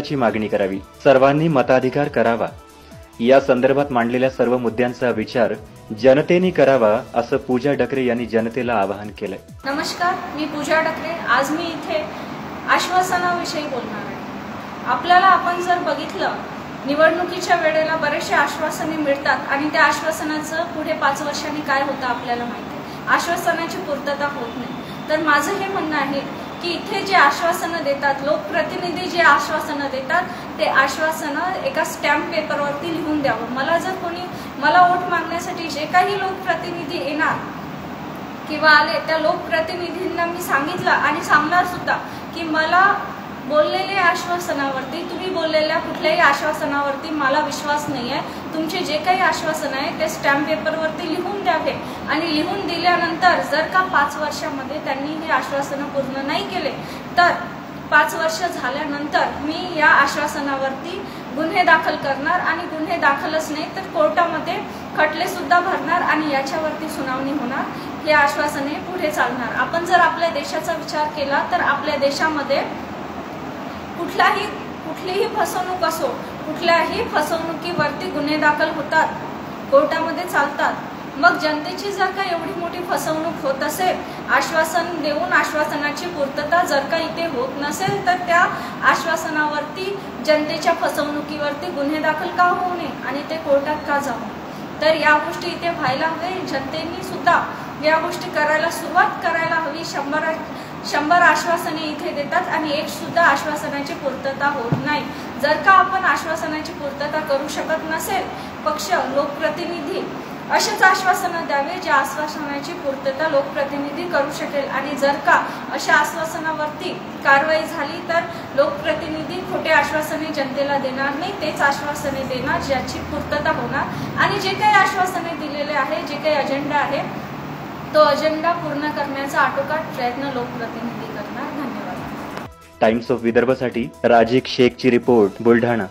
ची मागणी करावी, सर्वांनी मताधिकार करावा, या संदर्भात मांडलेल्या सर्व मुद्द्यांचा विचार जनतेने करावा, असं पूजा डकरे यांनी जनतेला आवाहन केलंय. नमस्कार, मी पूजा डकरे. आज मी इथे आश्वासनाविषयी बोलणार आहे. आपल्याला आपण जर बघितलं, निवडणुकीच्या वेळेला बरेचसे आश्वासने मिळतात आणि त्या आश्वासनाचं पुढे 5 वर्षांनी काय होतं आपल्याला माहिती आहे. आश्वासनाची पूर्तता होत नाही. तर माझं हे म्हणणं आहे की इथे जे आश्वासनं देतात, लोकप्रतिनिधी जे आश्वासनं देतात, ते आश्वासनं एका स्टॅम्प पेपरवरती लिहून द्यावं. मला वोट मागण्यासाठी जे काही लोकप्रतिनिधी येणार किंवा आले, त्या लोकप्रतिनिधींना मी सांगितलं आणि सांगणार सुद्धा की मला बोललेल्या आश्वासनावरती, तुम्ही बोललेल्या कुठल्याही आश्वासनावरती मला विश्वास नाही आहे. तुमचे जे काही आश्वासन आहे ते स्टॅम्प पेपरवरती लिहून द्यावे आणि लिहून दिल्यानंतर जर का 5 वर्षामध्ये त्यांनी हे आश्वासनं पूर्ण नाही केले तर 5 वर्ष झाल्यानंतर मी या आश्वासनावरती गुन्हे दाखल करणार आणि गुन्हे दाखलच नाही तर कोर्टामध्ये खटले सुद्धा भरणार आणि याच्यावरती सुनावणी होणार. हे आश्वासने पुढे चालणार. आपण जर आपल्या देशाचा विचार केला तर आपल्या देशामध्ये कुठलीही फसवणूक असो, कुठल्याही फसवणुकीवरती गुन्हे दाखल होतात, कोर्टामध्ये चालतात. मग जनतेची जर का एवढी मोठी फसवणूक होत असेल, आश्वासन देऊन आश्वासनाची पूर्तता जर का इथे होत नसेल, तर त्या आश्वासनावरती जनतेच्या फसवणुकीवरती गुन्हे दाखल का होऊ नये आणि ते कोर्टात का जाऊ? तर या गोष्टी इथे व्हायला हवे. जनतेने सुद्धा या गोष्टी करायला सुरुवात करायला हवी. 100 आश्वासने इथे देतात आणि एक सुद्धा आश्वासनाची पूर्तता होत नाही. जर का आपण आश्वासनाची पूर्तता करू शकत नसेल, पक्ष, लोकप्रतिनिधी असेच आश्वासनं द्यावे जे आश्वासनाची पूर्तता लोकप्रतिनिधी करू शकेल. आणि जर का अशा आश्वासनावरती कारवाई झाली तर लोकप्रतिनिधी खोटे आश्वासने जनतेला देणार नाही, तेच आश्वासने देणार ज्याची पूर्तता होणार. आणि जे काही आश्वासने दिलेले आहे, जे काही अजेंडा आहे, तो अजेंडा पूर्ण करण्याचा आटोकाट प्रयत्न लोकप्रतिनिधी करणार. धन्यवाद. टाइम्स ऑफ विदर्भसाठी राजिक शेखची रिपोर्ट, बुलढाणा.